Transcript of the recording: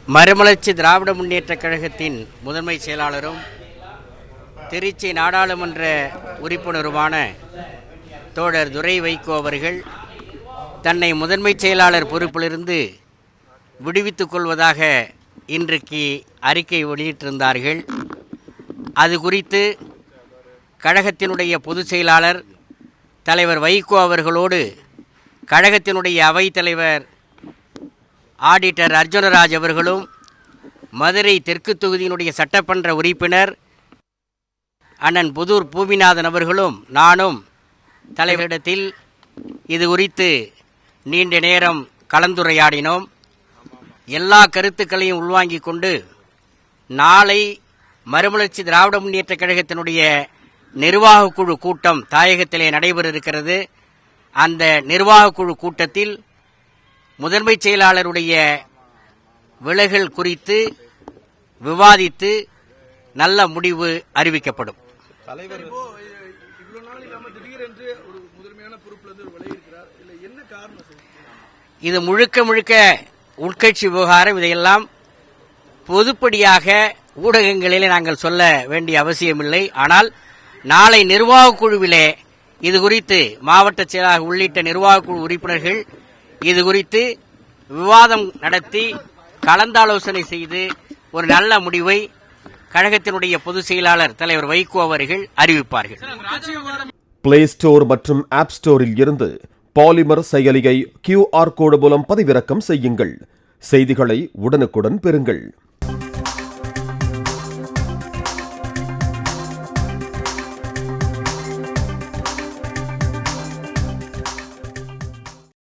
மறுமலர்ச்சி திராவிட முன்னேற்றக் கழகத்தின் முதன்மை செயலாளரும் திருச்சி நாடாளுமன்ற உறுப்பினருமான தோழர் துரை வைகோ அவர்கள் தன்னை முதன்மை செயலாளர் பொறுப்பிலிருந்து விடுவித்துக் கொள்வதாக இன்றைக்கு அறிக்கை வெளியிட்டிருந்தார்கள். அது குறித்து கழகத்தினுடைய பொதுச் செயலாளர் தலைவர் வைகோ அவர்களோடு கழகத்தினுடைய அவைத்தலைவர் ஆடிட்டர் அர்ஜுனராஜ் அவர்களும் மதுரை தெற்கு தொகுதியினுடைய சட்டமன்ற உறுப்பினர் அண்ணன் புதூர் பூமிநாதன் அவர்களும் நானும் தலைவரிடத்தில் இது குறித்து நீண்ட நேரம் கலந்துரையாடினோம். எல்லா கருத்துக்களையும் உள்வாங்கிக் கொண்டு நாளை மறுமலர்ச்சி திராவிட முன்னேற்றக் கழகத்தினுடைய நிர்வாகக் குழு கூட்டம் தாயகத்திலே நடைபெற இருக்கிறது. அந்த நிர்வாகக் குழு கூட்டத்தில் முதன்மை செயலாளருடைய விலகல் குறித்து விவாதித்து நல்ல முடிவு அறிவிக்கப்படும். இது முழுக்க முழுக்க உட்கட்சி விவகாரம். இதையெல்லாம் பொதுப்படியாக ஊடகங்களிலே நாங்கள் சொல்ல வேண்டிய அவசியமில்லை. ஆனால் நாளை நிர்வாகக் குழுவிலே இது குறித்து மாவட்ட செயலாளர் உள்ளிட்ட நிர்வாகக் குழு உறுப்பினர்கள் இது குறித்து விவாதம் நடத்தி கலந்தாலோசனை செய்து ஒரு நல்ல முடிவை கழகத்தினுடைய பொதுச் செயலாளர் தலைவர் வைகோ அவர்கள் அறிவிப்பார்கள். பிளே ஸ்டோர் மற்றும் ஆப் ஸ்டோரில் இருந்து பாலிமர் செயலியை QR கோடு மூலம் பதிவிறக்கம் செய்யுங்கள். செய்திகளை உடனுக்குடன் பெறுங்கள்.